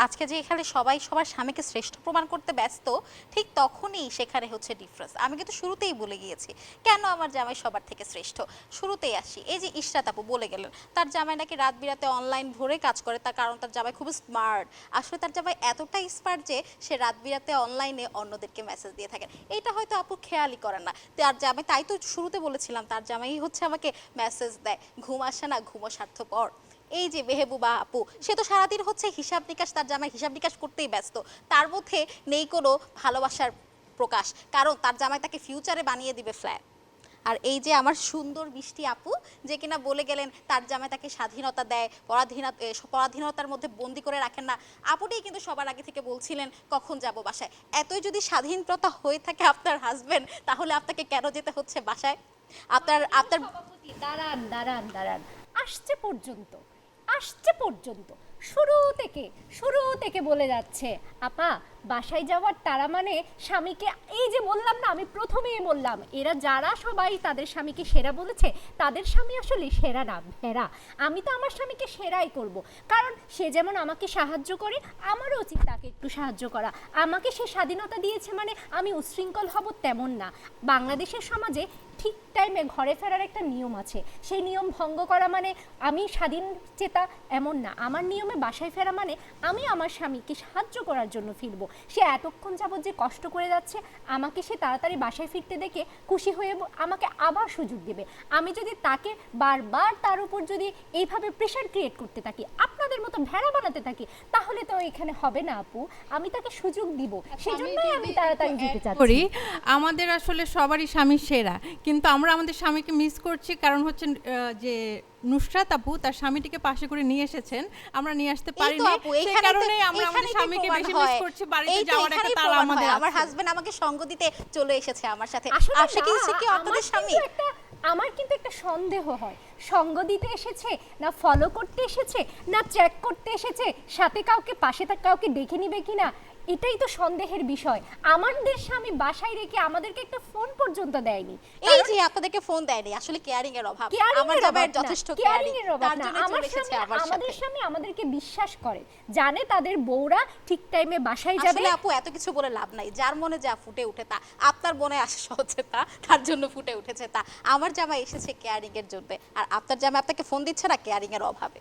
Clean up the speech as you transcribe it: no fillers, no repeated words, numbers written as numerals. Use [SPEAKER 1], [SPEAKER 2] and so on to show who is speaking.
[SPEAKER 1] আজকে যে এখানে সবাই সবার স্বামীকে শ্রেষ্ঠ প্রমাণ করতে ব্যস্ত, ঠিক তখনই সেখানে হচ্ছে ডিফারেন্স। আমি কিন্তু শুরুতেই বলে গিয়েছি কেন আমার জামাই সবার থেকে শ্রেষ্ঠ। শুরুতেই আসি, এই যে ইশরাত আপু বলে গেলেন তার জামাই নাকি রাত বিরাতে অনলাইন ভরে কাজ করে, তার কারণ তার জামাই খুব স্মার্ট। আসলে তার জামাই এতটাই স্মার্ট যে সে রাত বিরাতে অনলাইনে অন্যদেরকে মেসেজ দিয়ে থাকেন। এটা হয়তো আপু খেয়ালই করেন না তার জামাই, তাই তো শুরুতে বলেছিলাম তার জামাই হচ্ছে আমাকে মেসেজ দেয়, ঘুম আসে না, ঘুমো স্বার্থপর। এই যে মেহবুবা আপু, সে তো সারাদিন হচ্ছে হিসাব নিকাশ, তার জামাই হিসাব নিকাশ করতেই ব্যস্ত, তার মধ্যে নেই কোনো ভালোবাসার প্রকাশ, কারণ তার জামাই তাকে ফিউচারে বানিয়ে দিবে ফ্ল্যাট। আর এই যে আমার সুন্দর মিষ্টি আপু, যে কিনা বলে গেলেন তার জামাই তাকে স্বাধীনতা দেয়, পরাধীনতার মধ্যে বন্দি করে রাখেন না। আপুটাই কিন্তু সবার আগে থেকে বলছিলেন কখন যাব বাসায়। এতই যদি স্বাধীনতা হয়ে থাকে আপনার হাজবেন্ড, তাহলে আপনাকে কেন যেতে হচ্ছে বাসায়? আপনার আপনার
[SPEAKER 2] সভাপতি দাঁড়ান দাঁড়ান দাঁড়ান, আসছে পর্যন্ত আসছে পর্যন্ত শুরু থেকে বলে যাচ্ছে আপা বাসায় যাওয়ার তারা মানে স্বামীকে, এই যে বললাম না, আমি প্রথমেই বললাম এরা যারা সবাই তাদের স্বামীকে সেরা বলেছে, তাদের স্বামী আসলে সেরা না, ভেড়া। আমি তো আমার স্বামীকে সেরাই করব, কারণ সে যেমন আমাকে সাহায্য করে, আমারও উচিত তাকে একটু সাহায্য করা। আমাকে সে স্বাধীনতা দিয়েছে মানে আমি উচ্ছৃঙ্খল হব তেমন না। বাংলাদেশের সমাজে ঠিক টাইমে ঘরে ফেরার একটা নিয়ম আছে, সেই নিয়ম ভঙ্গ করা মানে আমি স্বাধীন চেতা এমন না। আমার নিয়মে বাসায় ফেরা মানে আমি আমার স্বামীকে সাহায্য করার জন্য ফিরবো। সে এতক্ষণ যাবৎ যে কষ্ট করে যাচ্ছে, আমাকে সে তাড়াতাড়ি বাসায় ফিরতে দেখে খুশি হয়ে আমাকে আবার সুযোগ দেবে। আমি যদি তাকে বারবার তার উপর যদি এইভাবে প্রেশার ক্রিয়েট করতে থাকি, আপনাদের মতো ভেড়া বানাতে থাকি, তাহলে তো এখানে হবে না আপু। আমি তাকে সুযোগ দিব, সেজন্যই আমি তাড়াতাড়ি যেতে চাচ্ছি।
[SPEAKER 3] আমাদের আসলে সবারই স্বামী সেরা, কিন্তু আমরা আমাদের স্বামীকে মিস করছি, কারণ হচ্ছে যে নুসরাত আপু তার স্বামীটিকে পাশে করে নিয়ে এসেছেন, আমরা নিয়ে আসতে পারিনি, সেই কারণে আমরা আমাদের স্বামীকে বেশি মিস করছি। বাড়িতে যাওয়ার একটা তাড়া আমাদের
[SPEAKER 1] আমার
[SPEAKER 3] আছে।
[SPEAKER 1] হাজবেন্ড আমাকে সঙ্গ দিতে চলে এসেছে আমার সাথে।
[SPEAKER 2] আসলে
[SPEAKER 1] আশা কি কি আপনাদের স্বামী?
[SPEAKER 2] আমার কিন্তু একটা সন্দেহ হয়, সঙ্গ দিতে এসেছে না ফলো করতে এসেছে না চেক করতে এসেছে, সাথে কাউকে পাশে কাউকে ডেকে নিবে কিনা, এটাই তো সন্দেহের বিষয়। আমাদের স্বামী বাসায় রেখে আমাদেরকে একটা ফোন পর্যন্ত দেয়নি।
[SPEAKER 1] এই যে আপনাদেরকে ফোন দেয়নি, আসলে কেয়ারিং এর অভাব। আমার জামাইয়ের যথেষ্ট কেয়ারিং, তার জন্য চলে এসেছে আমার সাথে।
[SPEAKER 2] আমাদের স্বামী আমাদেরকে বিশ্বাস করে, জানে তাদের বউরা ঠিক টাইমে বাসায় যাবে।
[SPEAKER 1] আসলে আপু এত কিছু বলে লাভ নাই, যার মনে যা ফুটে ওঠে তা। আপনার মনে আসে হচ্ছে তা, তার জন্য ফুটে উঠেছে তা। আমার জামাই এসেছে কেয়ারিং এর জন্য, আর আপনার জামাই আপনাকে ফোন দিচ্ছে না কেয়ারিং এর অভাবে।